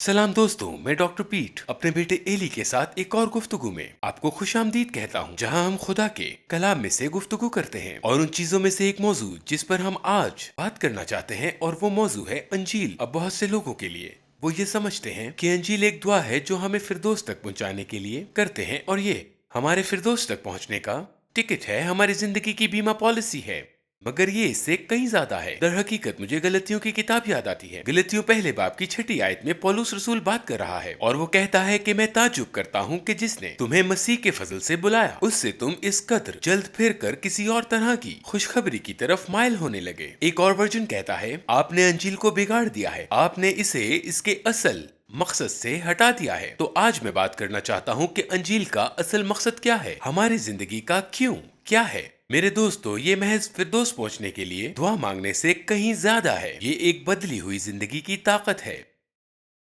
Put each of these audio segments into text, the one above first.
सलाम दोस्तों, मैं डॉक्टर पीट अपने बेटे एली के साथ एक और गुफ्तगू में आपको खुशामदीद कहता हूँ, जहाँ हम खुदा के कलाम में से गुफ्तगू करते हैं और उन चीजों में से एक मौजू जिस पर हम आज बात करना चाहते हैं, और वो मौजू है अंजील। अब बहुत से लोगों के लिए वो ये समझते हैं कि अंजील एक दुआ है जो हमें फिरदौस तक पहुँचाने के लिए करते हैं, और ये हमारे फिरदौस तक पहुँचने का टिकट है, हमारी जिंदगी की बीमा पॉलिसी है। मगर ये इससे कहीं ज्यादा है। दर हकीकत मुझे गलतियों की किताब याद आती है। गलतियों पहले बाब की 6 आयत में पौलुस रसूल बात कर रहा है और वो कहता है कि मैं ताज्जुब करता हूँ कि जिसने तुम्हें मसीह के फजल से बुलाया, उससे तुम इस कदर जल्द फिर कर किसी और तरह की खुशखबरी की तरफ माइल होने लगे। एक और वर्जन कहता है, आपने अंजील को बिगाड़ दिया है, आपने इसे इसके असल मकसद से हटा दिया है। तो आज मैं बात करना चाहता हूँ कि अंजील का असल मकसद क्या है, हमारी जिंदगी का क्यों क्या है। मेरे दोस्तों, ये महज फिरदौस पहुंचने के लिए दुआ मांगने से कहीं ज्यादा है। ये एक बदली हुई जिंदगी की ताकत है।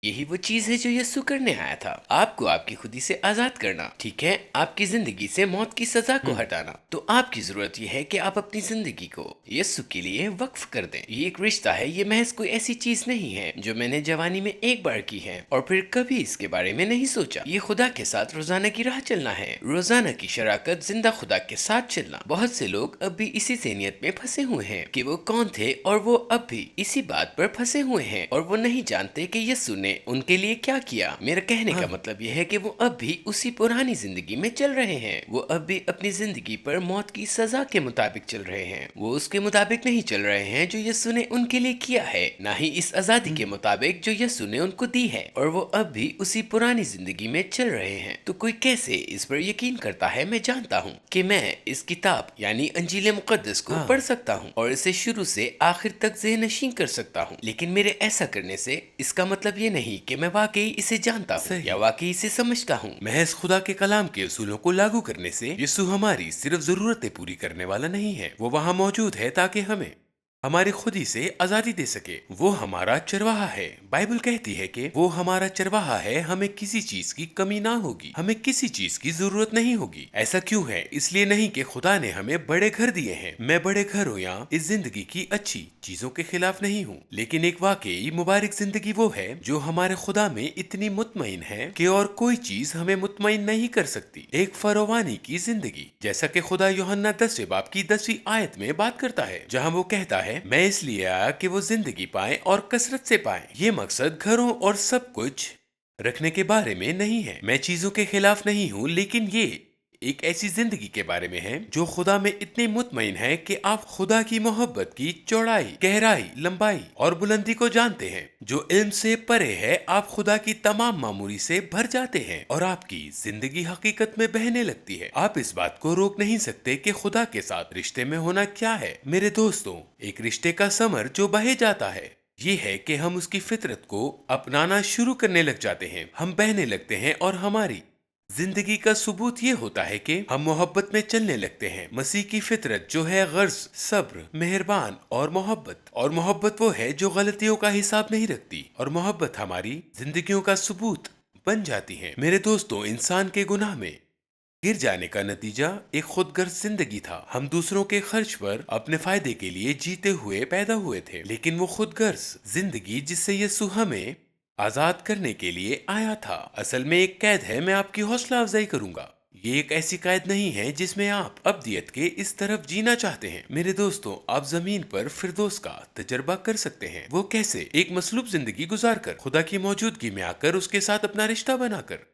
यही वो चीज है जो यीशु करने आया था, आपको आपकी खुदी से आजाद करना। ठीक है, आपकी जिंदगी से मौत की सजा को हटाना। तो आपकी जरूरत यह है कि आप अपनी जिंदगी को यीशु के लिए वक्फ कर दें। ये एक रिश्ता है, ये महज कोई ऐसी चीज नहीं है जो मैंने जवानी में एक बार की है और फिर कभी इसके बारे में नहीं सोचा। ये खुदा के साथ रोजाना की राह चलना है, रोजाना की शराकत, जिंदा खुदा के साथ चलना। बहुत से लोग अब भी इसी ज़हनियत में फंसे हुए हैं कि वो कौन थे, और वो अब भी इसी बात पर फंसे हुए हैं और वो नहीं जानते कि यीशु ने उनके लिए क्या किया। मेरा कहने का मतलब यह है कि वो अब भी उसी पुरानी जिंदगी में चल रहे हैं। वो अब भी अपनी जिंदगी पर मौत की सजा के मुताबिक चल रहे हैं। वो उसके मुताबिक नहीं चल रहे हैं जो यीशु ने उनके लिए किया है, ना ही इस आजादी के मुताबिक जो यीशु ने उनको दी है, और वो अब भी उसी पुरानी जिंदगी में चल रहे हैं। तो कोई कैसे इस पर यकीन करता है? मैं जानता हूँ कि मैं इस किताब यानी अंजील मुकद्दस को पढ़ सकता हूँ और इसे शुरू से आखिर तक ज़हनशीन कर सकता हूँ, लेकिन मेरे ऐसा करने से इसका मतलब ये नहीं कि मैं वाकई इसे जानता हूँ या वाकई इसे समझता हूँ। महज खुदा के कलाम के उसूलों को लागू करने से यीशु हमारी सिर्फ जरूरतें पूरी करने वाला नहीं है, वो वहाँ मौजूद है ताकि हमें हमारी खुदी से आजादी दे सके। वो हमारा चरवाहा है। बाइबल कहती है कि वो हमारा चरवाहा है, हमें किसी चीज की कमी ना होगी, हमें किसी चीज की जरूरत नहीं होगी। ऐसा क्यों है? इसलिए नहीं कि खुदा ने हमें बड़े घर दिए हैं। मैं बड़े घरों या इस जिंदगी की अच्छी चीजों के खिलाफ नहीं हूँ, लेकिन एक वाकई मुबारक जिंदगी वो है जो हमारे खुदा में इतनी मुतमईन है कि और कोई चीज हमें मुतमईन नहीं कर सकती। एक फरोवानी की जिंदगी, जैसा कि खुदा यूहन्ना 10वें बाब की 10वीं आयत में बात करता है, जहाँ वो कहता है, मैं इसलिए आया कि वो जिंदगी पाए और कसरत से पाए। ये मकसद घरों और सब कुछ रखने के बारे में नहीं है। मैं चीजों के खिलाफ नहीं हूँ, लेकिन ये एक ऐसी जिंदगी के बारे में है जो खुदा में इतनी मुतमईन है कि आप खुदा की मोहब्बत की चौड़ाई, गहराई, लंबाई और बुलंदी को जानते हैं, जो इल्म से परे है। आप खुदा की तमाम मामूरी से भर जाते हैं और आपकी जिंदगी हकीकत में बहने लगती है। आप इस बात को रोक नहीं सकते कि खुदा के साथ रिश्ते में होना क्या है। मेरे दोस्तों, एक रिश्ते का समर जो बहे जाता है ये है कि हम उसकी फितरत को अपनाना शुरू करने लग जाते हैं। हम बहने लगते हैं और हमारी जिंदगी का सबूत ये होता है कि हम मोहब्बत में चलने लगते हैं। मसीह की फितरत जो है गर्ज, सब्र, मेहरबान और मोहब्बत वो है जो गलतियों का हिसाब नहीं रखती, और मोहब्बत हमारी जिंदगियों का सबूत बन जाती है। मेरे दोस्तों, इंसान के गुनाह में गिर जाने का नतीजा एक खुदगर्ज जिंदगी था। हम दूसरों के खर्च पर अपने फायदे के लिए जीते हुए पैदा हुए थे, लेकिन वो खुदगर्ज जिंदगी जिससे यीशु हमें आजाद करने के लिए आया था, असल में एक कैद है। मैं आपकी हौसला अफजाई करूंगा। ये एक ऐसी कैद नहीं है जिसमें आप अब्दियत के इस तरफ जीना चाहते हैं। मेरे दोस्तों, आप जमीन पर फिरदौस का तजर्बा कर सकते हैं। वो कैसे? एक मसलूब जिंदगी गुजार कर, खुदा की मौजूदगी में आकर, उसके साथ अपना रिश्ता बनाकर।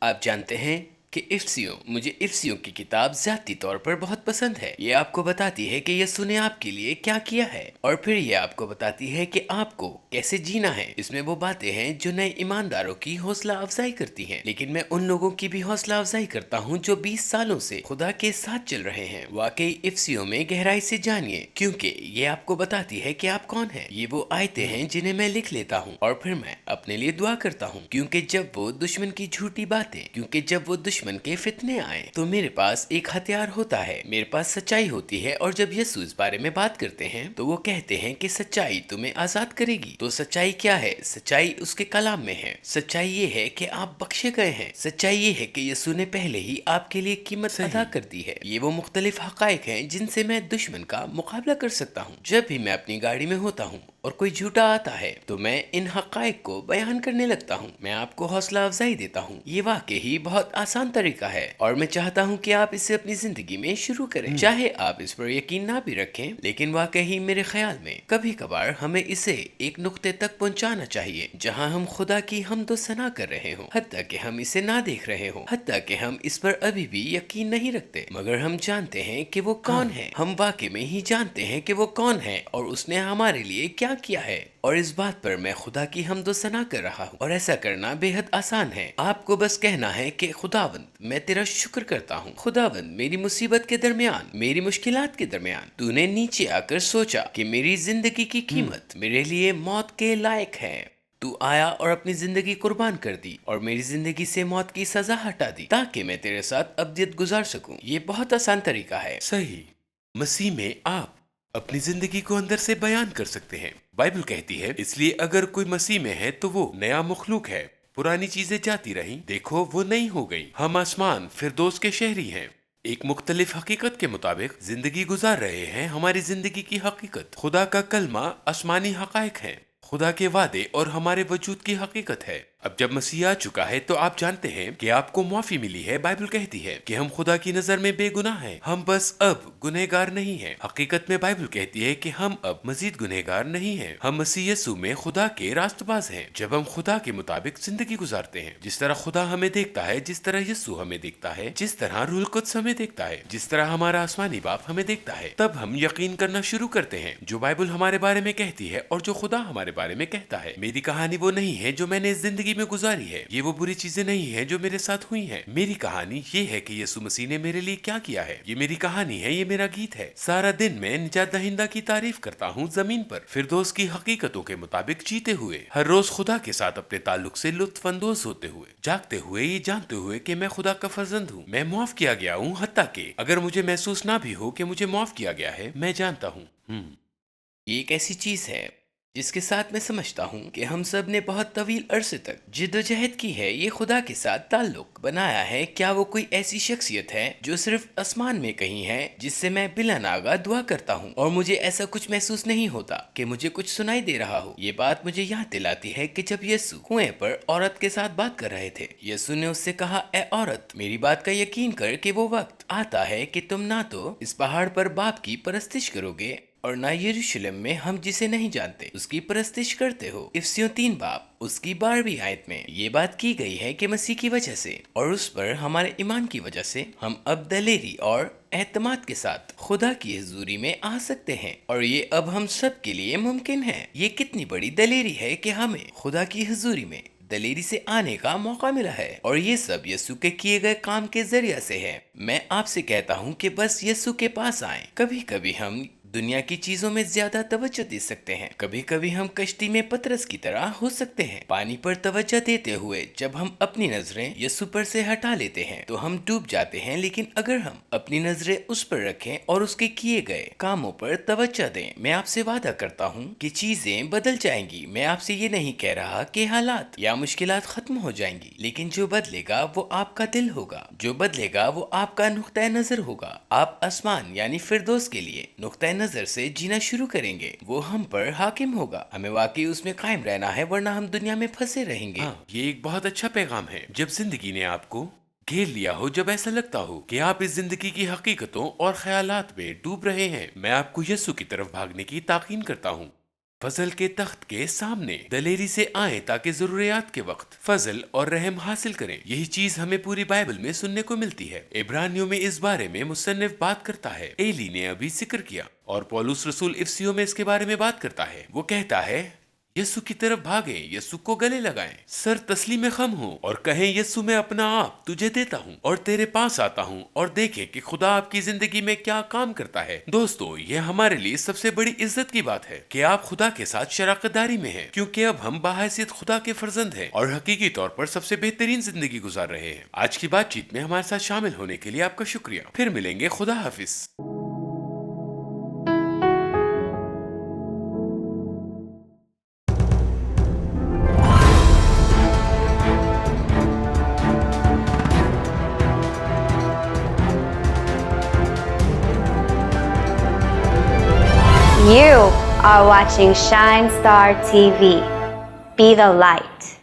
आप जानते हैं कि इफ्सियों, मुझे इफ्सियों की किताब ज़ाती तौर पर बहुत पसंद है। ये आपको बताती है कि यीशु ने आपके लिए क्या किया है, और फिर ये आपको बताती है कि आपको कैसे जीना है। इसमें वो बातें हैं जो नए ईमानदारों की हौसला अफजाई करती हैं, लेकिन मैं उन लोगों की भी हौसला अफजाई करता हूँ जो 20 सालों से खुदा के साथ चल रहे हैं। वाकई इफ्सियों में गहराई से जानिए, क्योंकि ये आपको बताती है कि आप कौन हैं। ये वो आयतें हैं जिन्हें मैं लिख लेता हूँ और फिर मैं अपने लिए दुआ करता हूँ, क्योंकि जब वो दुश्मन की झूठी बातें, क्योंकि जब वो दुश्मन के फितने आए तो मेरे पास एक हथियार होता है, मेरे पास सच्चाई होती है। और जब यीशु इस बारे में बात करते हैं तो वो कहते हैं कि सच्चाई तुम्हें आजाद करेगी। तो सच्चाई क्या है? सच्चाई उसके कलाम में है। सच्चाई ये है कि आप बख्शे गए हैं। सच्चाई ये है कि यीशु ने पहले ही आपके लिए कीमत अदा कर दी है। ये वो मुख्तलिफ हकायक हैं जिनसे मैं दुश्मन का मुकाबला कर सकता हूँ। जब भी मैं अपनी गाड़ी में होता हूँ اور کوئی جھوٹا آتا ہے تو میں ان حقائق کو بیان کرنے لگتا ہوں۔ میں آپ کو حوصلہ افزائی دیتا ہوں۔ یہ واقعی بہت آسان طریقہ ہے اور میں چاہتا ہوں کہ آپ اسے اپنی زندگی میں شروع کریں، چاہے آپ اس پر یقین نہ بھی رکھیں، لیکن واقعی میرے خیال میں کبھی کبھار ہمیں اسے ایک نقطے تک پہنچانا چاہیے جہاں ہم خدا کی حمد و ثنا کر رہے ہوں، حتیٰ کہ ہم اسے نہ دیکھ رہے ہوں، حتیٰ کہ ہم اس پر ابھی بھی یقین نہیں رکھتے، مگر ہم جانتے ہیں کہ وہ کون ہے۔ ہم واقعی میں ہی جانتے ہیں کہ وہ کون ہے اور اس نے ہمارے لیے کیا کیا ہے، اور اس بات پر میں خدا کی حمد و ثنا کر رہا ہوں، اور ایسا کرنا بے حد آسان ہے۔ آپ کو بس کہنا ہے کہ خداوند میں تیرا شکر کرتا ہوں، خداوند میری مصیبت کے درمیان، میری مشکلات کے درمیان تو نے نیچے آ کر سوچا کہ میری زندگی کی قیمت میرے لیے موت کے لائق ہے۔ تو آیا اور اپنی زندگی قربان کر دی اور میری زندگی سے موت کی سزا ہٹا دی تاکہ میں تیرے ساتھ ابدیت گزار سکوں۔ یہ بہت آسان طریقہ ہے۔ صحیح، مسیح میں آپ اپنی زندگی کو اندر سے بیان کر سکتے ہیں۔ بائبل کہتی ہے اس لیے اگر کوئی مسیح میں ہے تو وہ نیا مخلوق ہے، پرانی چیزیں جاتی رہیں، دیکھو وہ نئی ہو گئی۔ ہم آسمان فردوس کے شہری ہیں، ایک مختلف حقیقت کے مطابق زندگی گزار رہے ہیں۔ ہماری زندگی کی حقیقت خدا کا کلمہ آسمانی حقائق ہے، خدا کے وعدے اور ہمارے وجود کی حقیقت ہے۔ اب جب مسیح آ چکا ہے تو آپ جانتے ہیں کہ آپ کو معافی ملی ہے۔ بائبل کہتی ہے کہ ہم خدا کی نظر میں بے گناہ ہیں، ہم بس اب گنہگار نہیں ہیں۔ حقیقت میں بائبل کہتی ہے کہ ہم اب مزید گنہگار نہیں ہیں، ہم مسیح یسوع میں خدا کے راست باز ہیں۔ جب ہم خدا کے مطابق زندگی گزارتے ہیں، جس طرح خدا ہمیں دیکھتا ہے، جس طرح یسوع ہمیں دیکھتا ہے، جس طرح روح القدس ہمیں دیکھتا ہے، جس طرح ہمارا آسمانی باپ ہمیں دیکھتا ہے، تب ہم یقین کرنا شروع کرتے ہیں جو بائبل ہمارے بارے میں کہتی ہے اور جو خدا ہمارے بارے میں کہتا ہے۔ میری کہانی وہ نہیں ہے جو میں نے اس زندگی میں گزاری ہے، یہ وہ بری چیزیں نہیں ہیں جو میرے ساتھ ہوئی ہیں۔ میری کہانی یہ ہے کہ یسوع مسیح نے میرے لیے کیا کیا ہے۔ یہ میری کہانی ہے، یہ میرا گیت ہے۔ سارا دن میں نجات دہندہ کی تعریف کرتا ہوں زمین پر، فردوس کی حقیقتوں کے مطابق جیتے ہوئے، ہر روز خدا کے ساتھ اپنے تعلق سے لطف اندوز ہوتے ہوئے، جاگتے ہوئے، یہ جانتے ہوئے کہ میں خدا کا فرزند ہوں، میں معاف کیا گیا ہوں، حتیٰ کہ اگر مجھے محسوس نہ بھی ہو کہ مجھے معاف کیا گیا ہے، میں جانتا ہوں۔ یہ ایک ایسی چیز ہے جس کے ساتھ میں سمجھتا ہوں کہ ہم سب نے بہت طویل عرصے تک جد و جہد کی ہے، یہ خدا کے ساتھ تعلق بنایا ہے۔ کیا وہ کوئی ایسی شخصیت ہے جو صرف آسمان میں کہیں ہے جس سے میں بلا ناغہ دعا کرتا ہوں اور مجھے ایسا کچھ محسوس نہیں ہوتا کہ مجھے کچھ سنائی دے رہا ہو؟ یہ بات مجھے یاد دلاتی ہے کہ جب یسوع کنویں پر عورت کے ساتھ بات کر رہے تھے، یسوع نے اس سے کہا، اے عورت، میری بات کا یقین کر کہ وہ وقت آتا ہے کہ تم نہ تو اس پہاڑ پر باپ کی پرستش کرو گے اور نہ یروشلم میں ہم جسے نہیں جانتے اس کی پرستش کرتے ہو۔ افسیوں 3 باب اس کی 12ویں آیت میں یہ بات کی گئی ہے کہ مسیح کی وجہ سے اور اس پر ہمارے ایمان کی وجہ سے ہم اب دلیری اور اعتماد کے ساتھ خدا کی حضوری میں آ سکتے ہیں، اور یہ اب ہم سب کے لیے ممکن ہے۔ یہ کتنی بڑی دلیری ہے کہ ہمیں خدا کی حضوری میں دلیری سے آنے کا موقع ملا ہے، اور یہ سب یسوع کے کیے گئے کام کے ذریعہ سے ہے۔ میں آپ سے کہتا ہوں کہ بس یسوع کے پاس آئیں۔ کبھی کبھی ہم دنیا کی چیزوں میں زیادہ توجہ دے سکتے ہیں، کبھی کبھی ہم کشتی میں پترس کی طرح ہو سکتے ہیں، پانی پر توجہ دیتے ہوئے جب ہم اپنی نظریں یسوع پر سے ہٹا لیتے ہیں تو ہم ڈوب جاتے ہیں، لیکن اگر ہم اپنی نظریں اس پر رکھیں اور اس کے کیے گئے کاموں پر توجہ دیں، میں آپ سے وعدہ کرتا ہوں کہ چیزیں بدل جائیں گی۔ میں آپ سے یہ نہیں کہہ رہا کہ حالات یا مشکلات ختم ہو جائیں گی، لیکن جو بدلے گا وہ آپ کا دل ہوگا، جو بدلے گا وہ آپ کا نقطۂ نظر ہوگا۔ آپ آسمان یعنی فردوس کے لیے نقطۂ نظر سے جینا شروع کریں گے، وہ ہم پر حاکم ہوگا۔ ہمیں واقعی اس میں قائم رہنا ہے، ورنہ ہم دنیا میں پھنسے رہیں گے۔ یہ ایک بہت اچھا پیغام ہے۔ جب زندگی نے آپ کو گھیر لیا ہو، جب ایسا لگتا ہو کہ آپ اس زندگی کی حقیقتوں اور خیالات میں ڈوب رہے ہیں، میں آپ کو یسوع کی طرف بھاگنے کی تاکین کرتا ہوں۔ فضل کے تخت کے سامنے دلیری سے آئیں تاکہ ضروریات کے وقت فضل اور رحم حاصل کریں۔ یہی چیز ہمیں پوری بائبل میں سننے کو ملتی ہے۔ عبرانیوں میں اس بارے میں مصنف بات کرتا ہے، ایلی نے ابھی ذکر کیا، اور پولس رسول افسیوں میں اس کے بارے میں بات کرتا ہے۔ وہ کہتا ہے، یسوع کی طرف بھاگیں، یسوع کو گلے لگائیں، سر تسلیم خم ہوں اور کہیں، یسوع میں اپنا آپ تجھے دیتا ہوں اور تیرے پاس آتا ہوں، اور دیکھیں کہ خدا آپ کی زندگی میں کیا کام کرتا ہے۔ دوستو، یہ ہمارے لیے سب سے بڑی عزت کی بات ہے کہ آپ خدا کے ساتھ شراکت داری میں ہیں، کیونکہ اب ہم بحیثیت خدا کے فرزند ہیں اور حقیقی طور پر سب سے بہترین زندگی گزار رہے ہیں۔ آج کی بات چیت میں ہمارے ساتھ شامل ہونے کے لیے آپ کا شکریہ۔ پھر ملیں گے، خدا حافظ۔ You are watching Shine Star TV. Be the light.